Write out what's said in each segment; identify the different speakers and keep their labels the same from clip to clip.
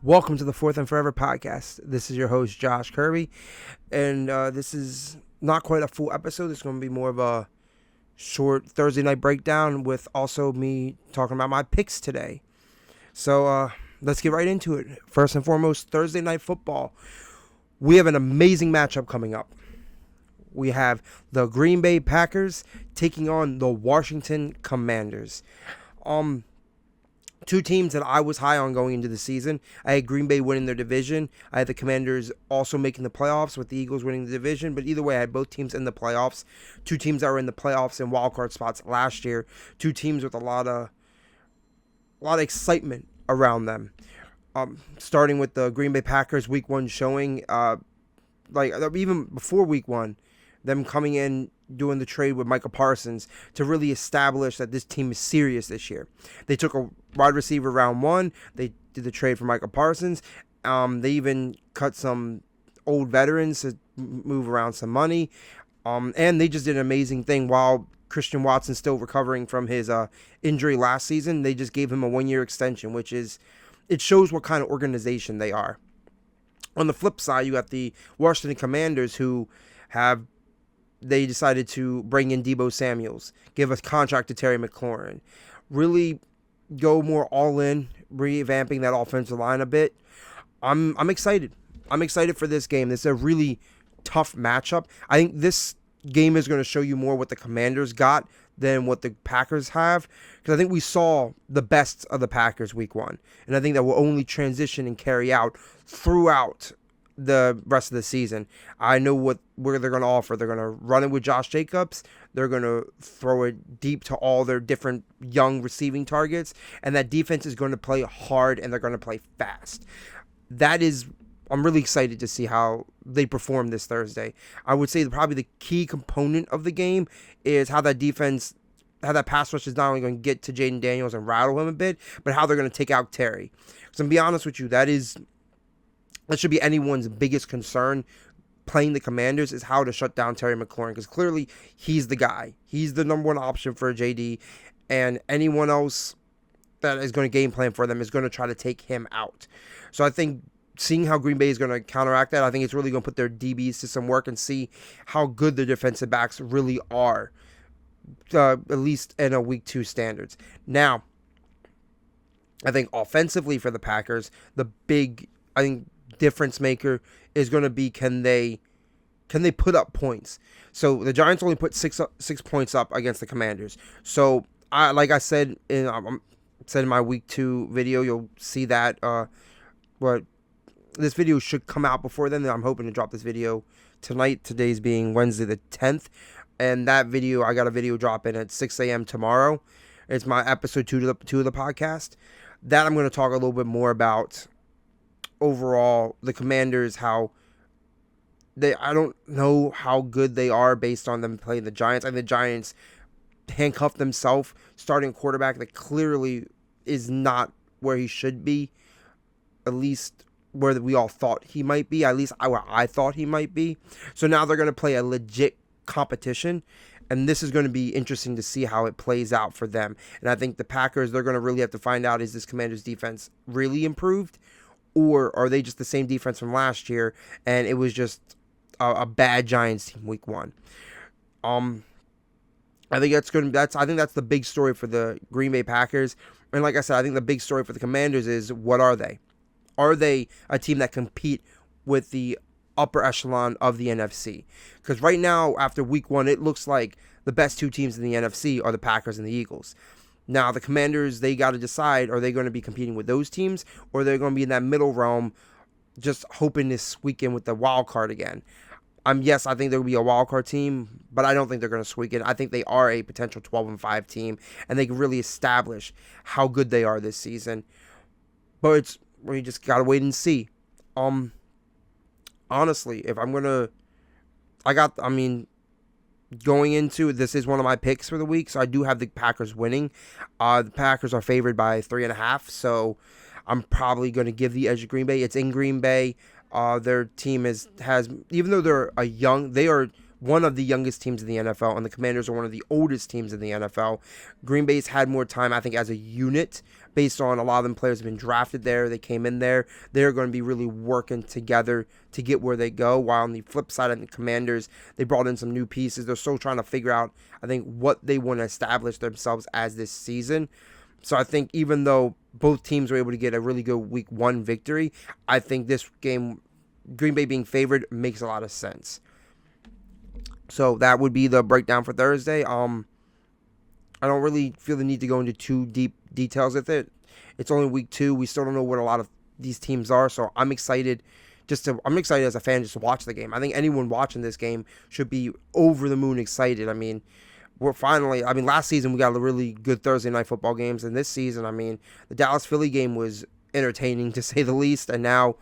Speaker 1: Welcome to the Fourth and Forever podcast. This is your host, Josh Kirby, and this is not quite a full episode. It's going to be more of a short Thursday night breakdown with also me talking about my picks today. So let's get right into it. First and foremost, Thursday night football. We have an amazing matchup coming up. We have the Green Bay Packers taking on the Washington Commanders. Two teams that I was high on going into the season. I had Green Bay winning their division. I had the Commanders also making the playoffs with the Eagles winning the division. But either way, I had both teams in the playoffs. Two teams that were in the playoffs and wildcard spots last year. Two teams with a lot of excitement around them. Starting with the Green Bay Packers Week 1 showing, even before Week 1, them coming in, doing the trade with Micah Parsons to really establish that this team is serious this year. They took a wide receiver round 1. They did the trade for Micah Parsons. They even cut some old veterans to move around some money. And they just did an amazing thing while Christian Watson's still recovering from his injury last season. They just gave him a 1-year extension, it shows what kind of organization they are. On the flip side, you got the Washington Commanders who they decided to bring in Deebo Samuels, give a contract to Terry McLaurin, really go more all in, revamping that offensive line a bit. I'm excited. I'm excited for this game. This is a really tough matchup. I think this game is going to show you more what the Commanders got than what the Packers have, because I think we saw the best of the Packers Week 1, and I think that will only transition and carry out throughout the rest of the season. I know where they're going to offer. They're going to run it with Josh Jacobs. They're going to throw it deep to all their different young receiving targets, and that defense is going to play hard and they're going to play fast. I'm really excited to see how they perform this Thursday. I would say probably the key component of the game is how that pass rush is not only going to get to Jaden Daniels and rattle him a bit, but how they're going to take out Terry. Because I'm be honest with you, that should be anyone's biggest concern playing the Commanders, is how to shut down Terry McLaurin, because clearly he's the guy. He's the number one option for JD, and anyone else that is going to game plan for them is going to try to take him out. So I think seeing how Green Bay is going to counteract that, I think it's really going to put their DBs to some work and see how good the defensive backs really are, at least in a Week 2 standards. Now, I think offensively for the Packers, the big, difference maker is going to be can they put up points. So the Giants only put six points up against the Commanders. So I said in my Week 2 video, you'll see that this video should come out before then. I'm hoping to drop this video tonight. Today's being Wednesday the 10th. And that video, I got a video dropping at 6 a.m. tomorrow. It's my episode 2 of the podcast. That I'm going to talk a little bit more about overall the Commanders, I don't know how good they are based on them playing the Giants. The Giants handcuffed themselves, starting a quarterback that clearly is not where he should be, at least where we all thought he might be, at least where I thought he might be. So now they're going to play a legit competition, and this is going to be interesting to see how it plays out for them. And I think the Packers, they're going to really have to find out, is this Commanders defense really improved, or are they just the same defense from last year and it was just a bad Giants team Week 1? I think that's the big story for the Green Bay Packers. And like I said, I think the big story for the Commanders is, what are they? Are they a team that compete with the upper echelon of the NFC? Because right now, after Week 1, it looks like the best two teams in the NFC are the Packers and the Eagles. Now, the Commanders, they got to decide, are they going to be competing with those teams, or they're going to be in that middle realm, just hoping to squeak in with the wild card again? Yes, I think there will be a wild card team, but I don't think they're going to squeak in. I think they are a potential 12-5 team, and they can really establish how good they are this season. But we just got to wait and see. Honestly, if I'm going to, going into this is one of my picks for the week, so I do have the Packers winning. The Packers are favored by 3.5, so I'm probably going to give the edge to Green Bay. It's in Green Bay. Their team has even though they are one of the youngest teams in the NFL, and the Commanders are one of the oldest teams in the NFL. Green Bay's had more time, I think, as a unit, based on a lot of them players have been drafted there. They came in there. They're going to be really working together to get where they go. While on the flip side of the Commanders, they brought in some new pieces. They're still trying to figure out, I think, what they want to establish themselves as this season. So I think even though both teams were able to get a really good week 1 victory, I think this game, Green Bay being favored, makes a lot of sense. So that would be the breakdown for Thursday. I don't really feel the need to go into too deep details with it. It's only week 2. We still don't know what a lot of these teams are, so I'm excited. I'm excited as a fan just to watch the game. I think anyone watching this game should be over the moon excited. I mean, last season we got a really good Thursday night football games, and this season, I mean, the Dallas-Philly game was entertaining to say the least, and now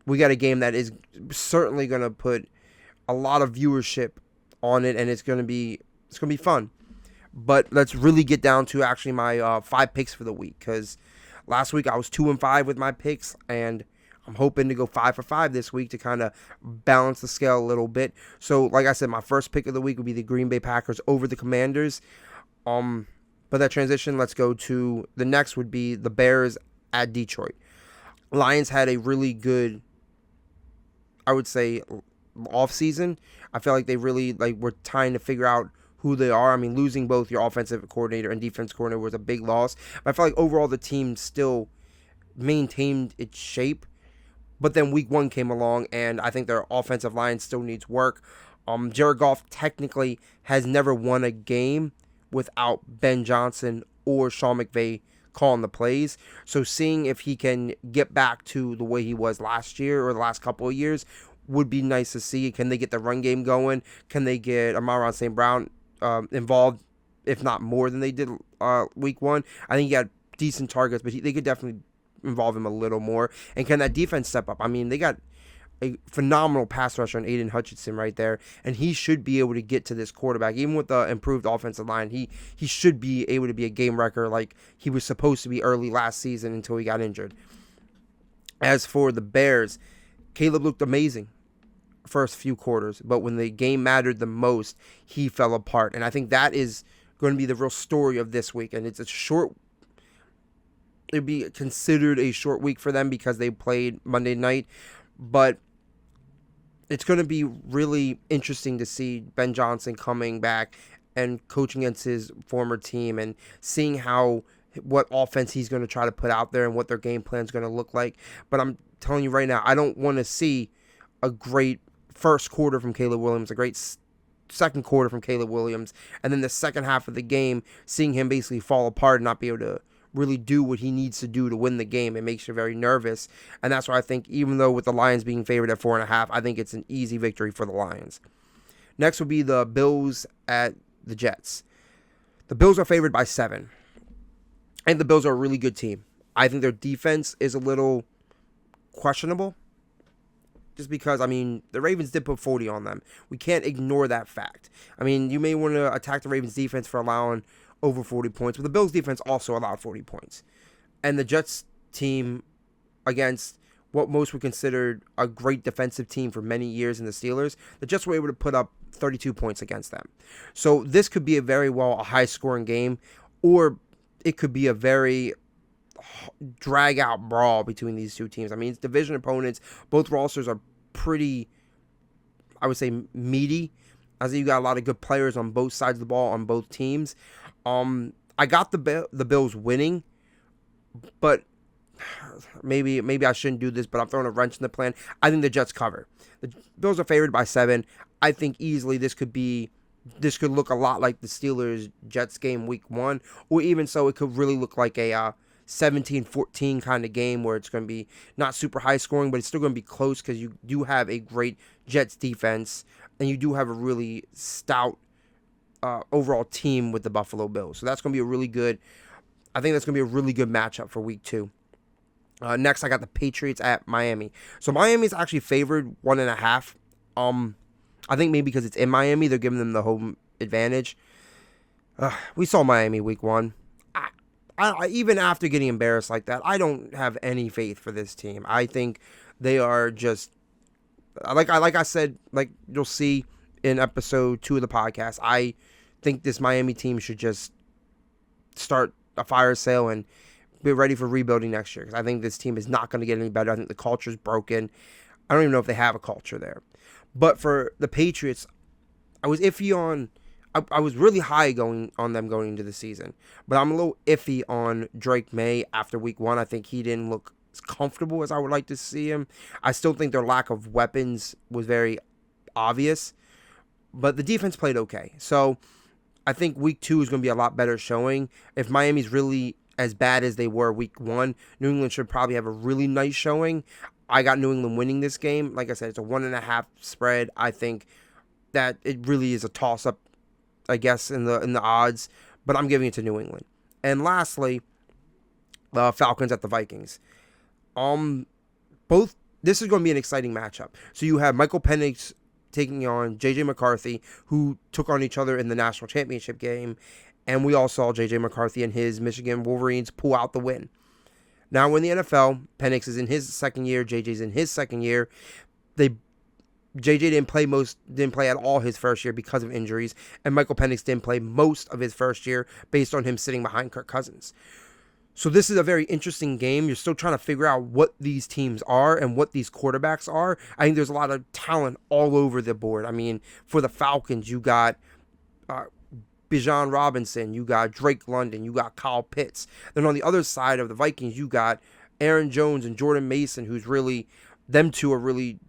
Speaker 1: we got a game that is certainly going to put a lot of viewership on it, and it's going to be fun. But let's really get down to actually my 5 picks for the week, because last week I was 2-5 with my picks, and I'm hoping to go 5 for 5 this week to kind of balance the scale a little bit. So, like I said, my first pick of the week would be the Green Bay Packers over the Commanders. But that transition, let's go to the next would be the Bears at Detroit. Lions had a really good, I would say, off season. I feel like they really were trying to figure out who they are. I mean, losing both your offensive coordinator and defense coordinator was a big loss. But I feel like overall the team still maintained its shape. But then week 1 came along, and I think their offensive line still needs work. Jared Goff technically has never won a game without Ben Johnson or Sean McVay calling the plays. So seeing if he can get back to the way he was last year or the last couple of years would be nice to see. Can they get the run game going? Can they get Amon-Ra St. Brown involved, if not more than they did week 1? I think he had decent targets, but they could definitely involve him a little more. And can that defense step up? I mean, they got a phenomenal pass rusher on Aiden Hutchinson right there, and he should be able to get to this quarterback. Even with the improved offensive line, he should be able to be a game wrecker like he was supposed to be early last season until he got injured. As for the Bears, Caleb looked amazing first few quarters, but when the game mattered the most, he fell apart. And I think that is going to be the real story of this week. And it'd be considered a short week for them because they played Monday night, but it's going to be really interesting to see Ben Johnson coming back and coaching against his former team and seeing what offense he's going to try to put out there and what their game plan is going to look like. But I'm telling you right now, I don't want to see a great first quarter from Caleb Williams, a great second quarter from Caleb Williams, and then the second half of the game, seeing him basically fall apart and not be able to really do what he needs to do to win the game. It makes you very nervous, and that's why I think even though with the Lions being favored at 4.5, I think it's an easy victory for the Lions. Next would be the Bills at the Jets. The Bills are favored by 7. I think the Bills are a really good team. I think their defense is a little questionable. Just because, I mean, the Ravens did put 40 on them. We can't ignore that fact. I mean, you may want to attack the Ravens defense for allowing over 40 points, but the Bills defense also allowed 40 points. And the Jets team, against what most would consider a great defensive team for many years in the Steelers, the Jets were able to put up 32 points against them. So this could be a high-scoring game, or it could be a very drag-out brawl between these two teams. I mean, it's division opponents. Both rosters are pretty, I would say, meaty. I think you got a lot of good players on both sides of the ball on both teams. I got the Bills winning, but maybe I shouldn't do this, but I'm throwing a wrench in the plan. I think the Jets cover. The Bills are favored by 7. I think easily this could look a lot like the Steelers-Jets game week 1, or even so, it could really look like a 17-14 kind of game where it's going to be not super high scoring, but it's still going to be close because you do have a great Jets defense and you do have a really stout overall team with the Buffalo Bills. So that's going to be I think that's going to be a really good matchup for week 2. Next, I got the Patriots at Miami. So Miami's actually favored 1.5. I think maybe because it's in Miami, they're giving them the home advantage. We saw Miami week 1. I even after getting embarrassed like that, I don't have any faith for this team. I think they are just, like I said, like you'll see in episode 2 of the podcast, I think this Miami team should just start a fire sale and be ready for rebuilding next year, because I think this team is not going to get any better. I think the culture is broken. I don't even know if they have a culture there. But for the Patriots, I was iffy on. I was really high on them going into the season, but I'm a little iffy on Drake May after week 1. I think he didn't look as comfortable as I would like to see him. I still think their lack of weapons was very obvious, but the defense played okay. So I think week 2 is going to be a lot better showing. If Miami's really as bad as they were week 1, New England should probably have a really nice showing. I got New England winning this game. Like I said, it's a 1.5 spread. I think that it really is a toss-up, I guess, in the odds, but I'm giving it to New England. And lastly, Falcons at the Vikings. This is going to be an exciting matchup. So you have Michael Penix taking on J.J. McCarthy, who took on each other in the national championship game, and we all saw J.J. McCarthy and his Michigan Wolverines pull out the win. Now in the NFL, Penix is in his second year, J.J.'s in his second year. J.J. didn't play at all his first year because of injuries, and Michael Penix didn't play most of his first year based on him sitting behind Kirk Cousins. So this is a very interesting game. You're still trying to figure out what these teams are and what these quarterbacks are. I think there's a lot of talent all over the board. I mean, for the Falcons, you got Bijan Robinson, you got Drake London, you got Kyle Pitts. Then on the other side of the Vikings, you got Aaron Jones and Jordan Mason, who's really, them two are really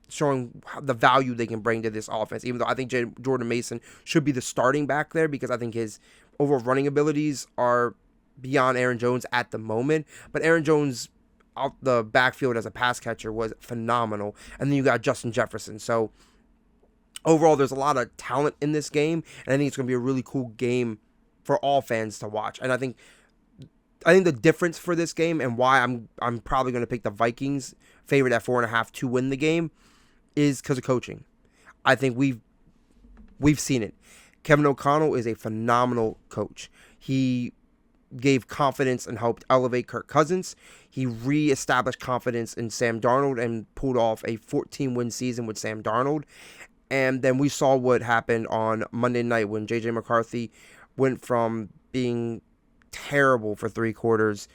Speaker 1: showing the value they can bring to this offense, even though I think Jordan Mason should be the starting back there, because I think his overall running abilities are beyond Aaron Jones at the moment. But Aaron Jones out the backfield as a pass catcher was phenomenal. And then you got Justin Jefferson. So overall, there's a lot of talent in this game, and I think it's going to be a really cool game for all fans to watch. And I think the difference for this game, and why I'm probably going to pick the Vikings favorite at 4.5 to win the game, is because of coaching. I think we've seen it. Kevin O'Connell is a phenomenal coach. He gave confidence and helped elevate Kirk Cousins. He reestablished confidence in Sam Darnold and pulled off a 14-win season with Sam Darnold. And then we saw what happened on Monday night when J.J. McCarthy went from being terrible for 3 quarters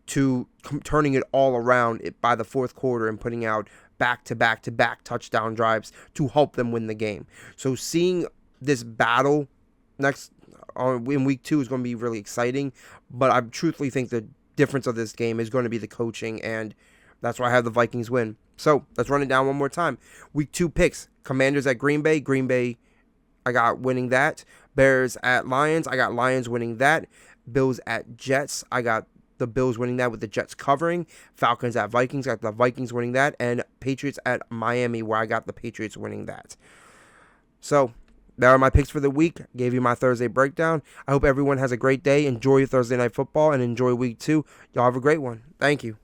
Speaker 1: to turning it all around by the 4th quarter and putting out back-to-back-to-back touchdown drives to help them win the game. So seeing this battle in week 2 is going to be really exciting, but I truthfully think the difference of this game is going to be the coaching, and that's why I have the Vikings win. So let's run it down one more time. Week 2 picks: Commanders at Green Bay. Green Bay, I got winning that. Bears at Lions. I got Lions winning that. Bills at Jets. I got the Bills winning that with the Jets covering. Falcons at Vikings. I got the Vikings winning that. And Patriots at Miami, where I got the Patriots winning that. So there are my picks for the week. Gave you my Thursday breakdown. I hope everyone has a great day. Enjoy your Thursday night football and enjoy week 2. Y'all have a great one. Thank you.